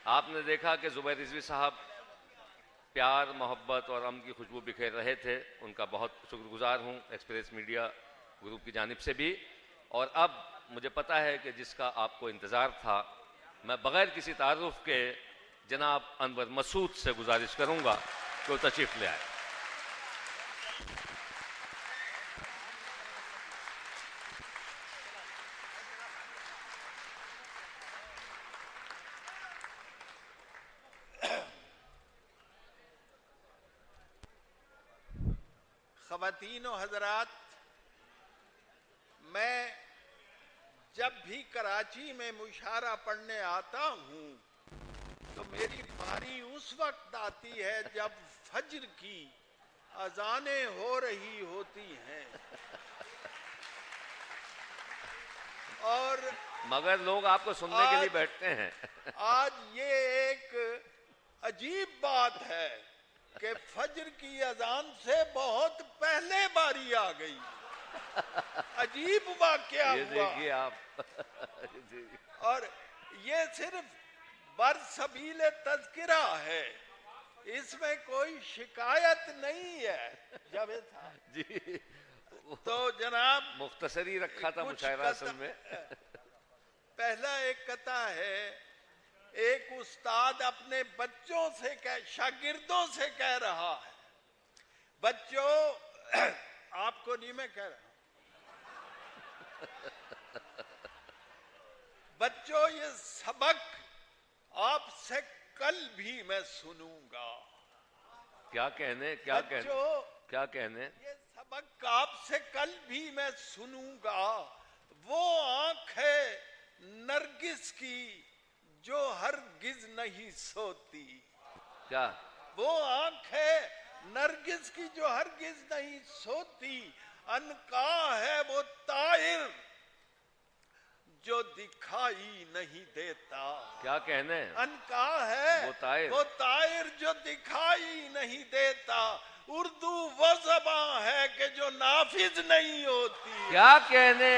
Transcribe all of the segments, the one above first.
आपने देखा कि जुबैर रिजवी साहब प्यार, मोहब्बत और अमन की खुशबू बिखेर रहे थे। उनका बहुत शुक्रगुजार हूँ एक्सप्रेस मीडिया ग्रुप की जानिब से भी। और अब मुझे पता है कि जिसका आपको इंतज़ार था, मैं बग़ैर किसी तारुफ के जनाब अनवर मसूद से गुजारिश करूँगा कि वो तशरीफ़ ले आए। ख़वातीन और हज़रात, मैं जब भी कराची में मुशारा पढ़ने आता हूँ तो मेरी बारी उस वक्त आती है जब फज्र की अजानें हो रही होती हैं और मगर लोग आपको सुनने के लिए बैठते हैं। आज ये एक अजीब बात है कि फज्र की अजान से बहुत पहले बारी आ गई। अजीब वाकया हुआ। देखिए आप और ये सिर्फ बरसबील तज़किरा है, इसमें कोई शिकायत नहीं है। जावेद साहब जी, तो जनाब मुख्तसरी रखा था कुछ मुशायरा असल में। पहला एक कथा है, एक उस्ताद अपने बच्चों से शागिर्दों से कह रहा है, बच्चों आपको नहीं मैं कह रहा, बच्चों ये सबक आपसे कल भी मैं सुनूंगा। क्या कहने ये सबक आपसे कल भी मैं सुनूंगा। वो आंख है नरगिस की जो हरगिज नहीं सोती। क्या? वो आंख है नरगिस की जो हरगिज नहीं सोती। अनका है वो तायर जो दिखाई नहीं देता। क्या कहने? अनका है वो तायर जो दिखाई नहीं देता। उर्दू वो ज़बान है कि जो नाफिज नहीं होती। क्या कहने?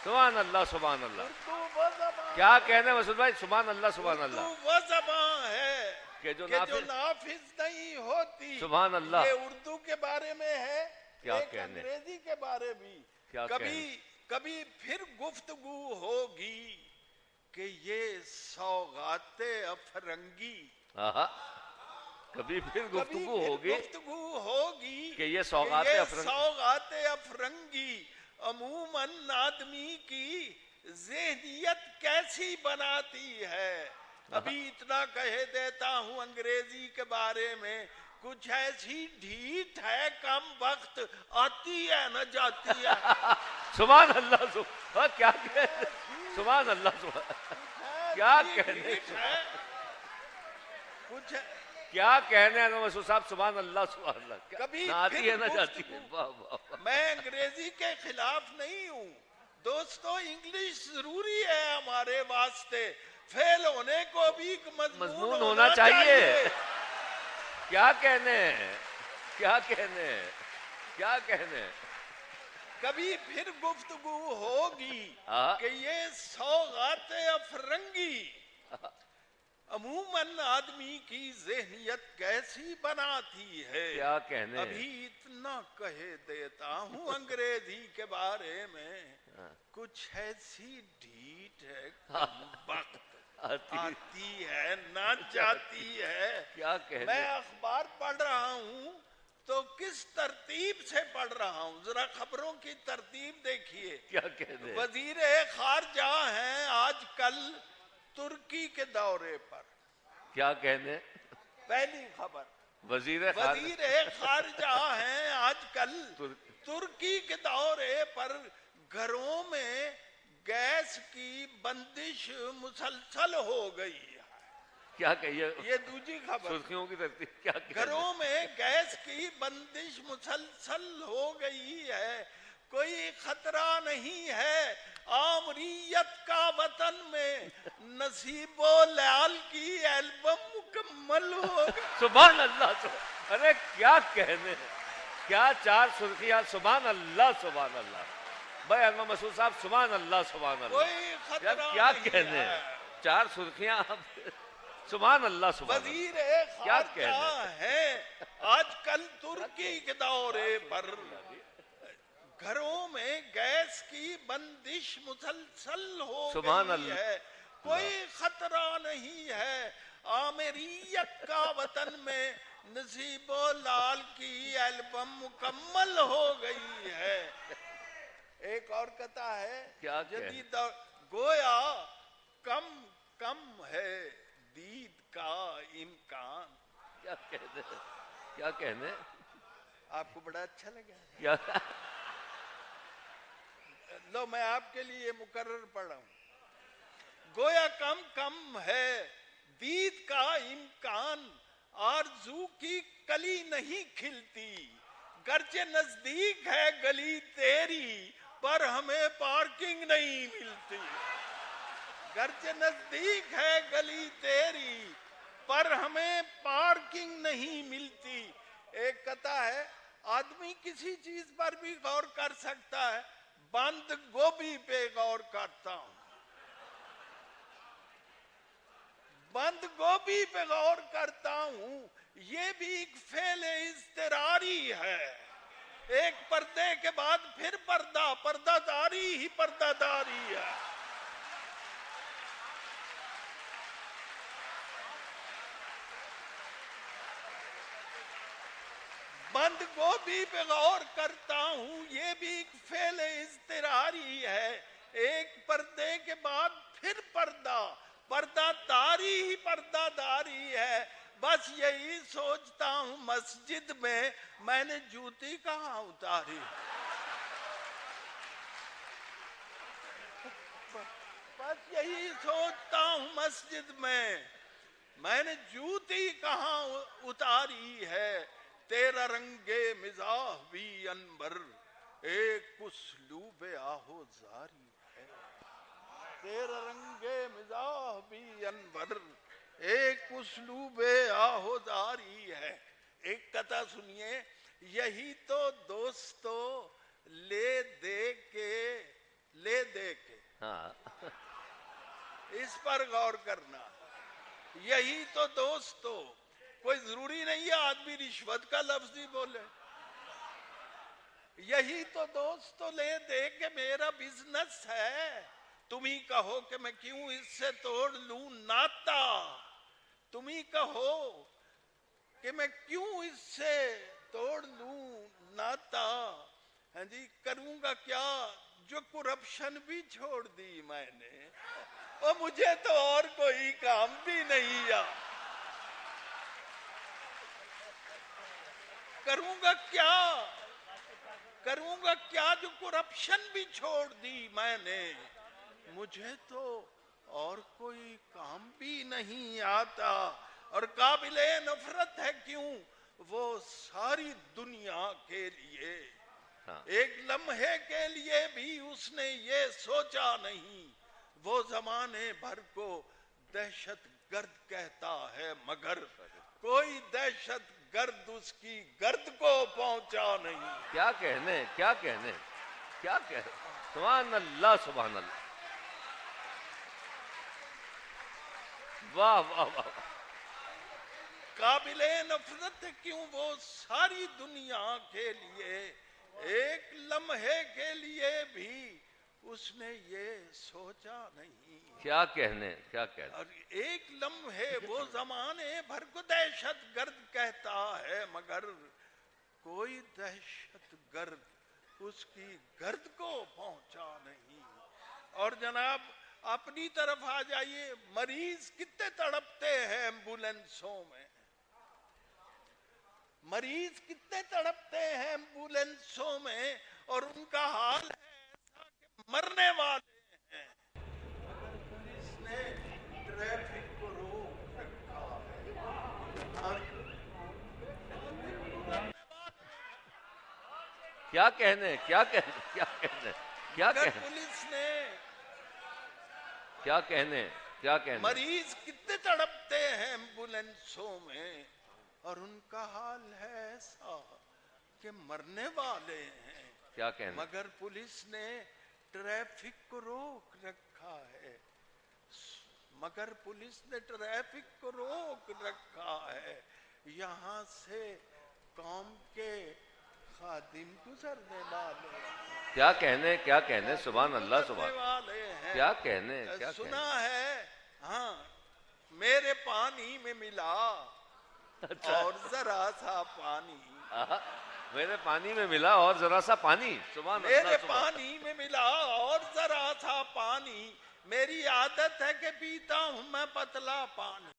सुभान अल्लाह, सुभान अल्लाह। उर्दू वो ज़बान क्या कहने मसूद भाई? सुभान अल्लाह, सुभान अल्लाह। वो ज़बान है कि जो नाफिज नहीं होती। सुभान अल्लाह। ये उर्दू के बारे में है। क्या एक कहने? अंग्रेजी के बारे भी। क्या कभी फिर गुफ्तगू होगी कि ये सौगाते अफरंगी। कभी फिर गुफ्तगू होगी कि ये सौगाते अफरंगी अमूमन आदमी की ज़हनियत कैसी बनाती है। अभी इतना कह देता हूँ अंग्रेजी के बारे में, कुछ ऐसी ढीठ है, कम वक्त आती है न जाती है। सुभान अल्लाह, क्या कहने? सुभान अल्लाह, क्या कहने? कुछ क्या कहने मसूद साहब? सुभान अल्लाह, सुभान अल्लाह। कभी ना आती है ना जाती है। वाह वाह। मैं अंग्रेजी के खिलाफ नहीं हूँ दोस्तों, इंग्लिश जरूरी है हमारे वास्ते। फेल होने को भी मजमून होना चाहिए। क्या कहने? क्या कहने? क्या कहने? कभी फिर गुफ्तगू होगी कि ये सौगाते अफरंगी अमूमन आदमी की ज़हनियत कैसी बनाती है। क्या कहने? अभी इतना कह देता हूँ अंग्रेजी के बारे में, कुछ ऐसी ढीठ है, वक्त आती है ना जाती है। क्या कहने? मैं अखबार पढ़ रहा हूँ तो किस तरतीब से पढ़ रहा हूँ, जरा खबरों की तरतीब देखिए। क्या कहने? वजीर खारजा हैं आजकल तुर्की के दौरे पर। क्या कहने? पहली खबर, वजीर खारजा हैं आजकल तुर्की के दौरे पर। घरों में गैस की बंदिश मुसलसल हो गई है। क्या कहिए? ये दूसरी खबर, सुर्खियों की तरतीब। क्या घरों में गैस की बंदिश मुसलसल हो गई है। कोई खतरा नहीं है आमरीयत का वतन में। नसीबो लाल की एल्बम मुकम्मल हो गई। सुभान अल्लाह। अरे क्या कहने? क्या चार सुर्खियां। सुभान अल्लाह, सुभान अल्लाह। भाई अनवर मसूद साहब, सुभान अल्लाह, सुभान अल्लाह। कोई खतरा क्या नहीं कहने? है। चार सुर्खियां अब सुभान अल्लाह सुभान अल्लाह। वजीर क्या खारजा है आजकल तुर्की के दौरे पर। घरों में गैस की बंदिश मुसलसल हो सुभान गई अल्लाह। है, कोई खतरा नहीं है। आमिरियत का वतन में नसीबो लाल की एल्बम मुकम्मल हो गई है। एक और कथा है, क्या यदि गोया कम कम है दीद का इम्कान। क्या कहने, क्या कहने, आपको बड़ा अच्छा लगा? क्या लो मैं आपके लिए मुकर्रर पढ़ा हूं। गोया कम कम है दीद का इम्कान, आरज़ू की कली नहीं खिलती, गर्चे नजदीक है गली तेरी पर हमें पार्किंग नहीं मिलती। गर्चे नजदीक है गली तेरी पर हमें पार्किंग नहीं मिलती। एक कथा है, आदमी किसी चीज पर भी गौर कर सकता है, बंद गोभी पे गौर करता हूं। बंद गोभी पे गौर करता हूं, ये भी एक फेले इज़्तिरारी है। एक पर्दे के बाद फिर पर्दा, पर्दादारी ही पर्दादारी है। बंद गोभी पे गौर करता हूं, ये भी एक फेले इज़्तिरारी है। एक पर्दे के बाद फिर पर्दा, पर्दादारी ही पर्दादारी है। बस यही सोचता हूं मस्जिद में मैंने जूती कहां उतारी। बस यही सोचता हूं मस्जिद में मैंने जूती कहां उतारी है। तेरा रंगे मिजाह भी अनबर एक उसलूब आहो जारी है। तेरा रंगे मिजाह भी अनबर एक उसलूब आहो जारी है। एक कथा सुनिए, यही तो दोस्तों ले दे के हाँ इस पर गौर करना। यही तो दोस्तों, कोई जरूरी नहीं है आदमी रिश्वत का लफ्ज ही बोले। यही तो दोस्तों ले दे के मेरा बिजनेस है, तुम ही कहो कि मैं क्यों इससे तोड़ लूं नाता। तुम ही कहो कि मैं क्यों इससे तोड़ लूं नाता। हाँ जी, करूंगा क्या जो करप्शन भी छोड़ दी मैंने, और मुझे तो और कोई काम भी नहीं है। करूंगा क्या जो करप्शन भी छोड़ दी मैंने, मुझे तो और कोई काम भी नहीं आता। और काबिले नफरत है क्यों वो सारी दुनिया के लिए। हाँ। एक लम्हे के लिए भी उसने ये सोचा नहीं, वो जमाने भर को दहशत गर्द कहता है मगर कोई दहशत गर्द उसकी गर्द को पहुंचा नहीं। क्या कहने, क्या कहने, क्या कहने, सुभान अल्लाह सुभान अल्लाह। वाह वाह वाह। काबिले नफरत क्यों वो सारी दुनिया के लिए, एक लम्हे के लिए भी उसने ये सोचा नहीं। क्या कहने, क्या कहने। और एक लम्हे वो जमाने भर को दहशत गर्द कहता है मगर कोई दहशत गर्द उसकी गर्द को पहुंचा नहीं। और जनाब अपनी तरफ आ जाइए, मरीज कितने तड़पते हैं एम्बुलेंसों में। मरीज कितने तड़पते हैं एम्बुलेंसों में और उनका हाल है ऐसा कि मरने वाले हैं। इसने ट्रैफिक को रोक रखा है। क्या कहने, क्या कहने, क्या कहने, क्या कहने, पुलिस ने क्या कहने, क्या कहने। मरीज कितने तड़पते हैं एम्बुलेंसों में और उनका हाल है ऐसा कि मरने वाले हैं। क्या कहने। मगर पुलिस ने ट्रैफिक को रोक रखा है। मगर पुलिस ने ट्रैफिक को रोक रखा है। यहाँ से कौम के खादिम गुजरने वाले क्या कहने, सुभान अल्लाह, सुभान, वाले हैं। क्या कहने, क्या सुना है, हाँ, मेरे पानी में मिला और जरा सा पानी, मेरे पानी में मिला और जरा सा पानी, सुभान अल्लाह, मेरे सुभान। पानी में मिला और जरा सा पानी, मेरी आदत है कि पीता हूं मैं पतला पानी।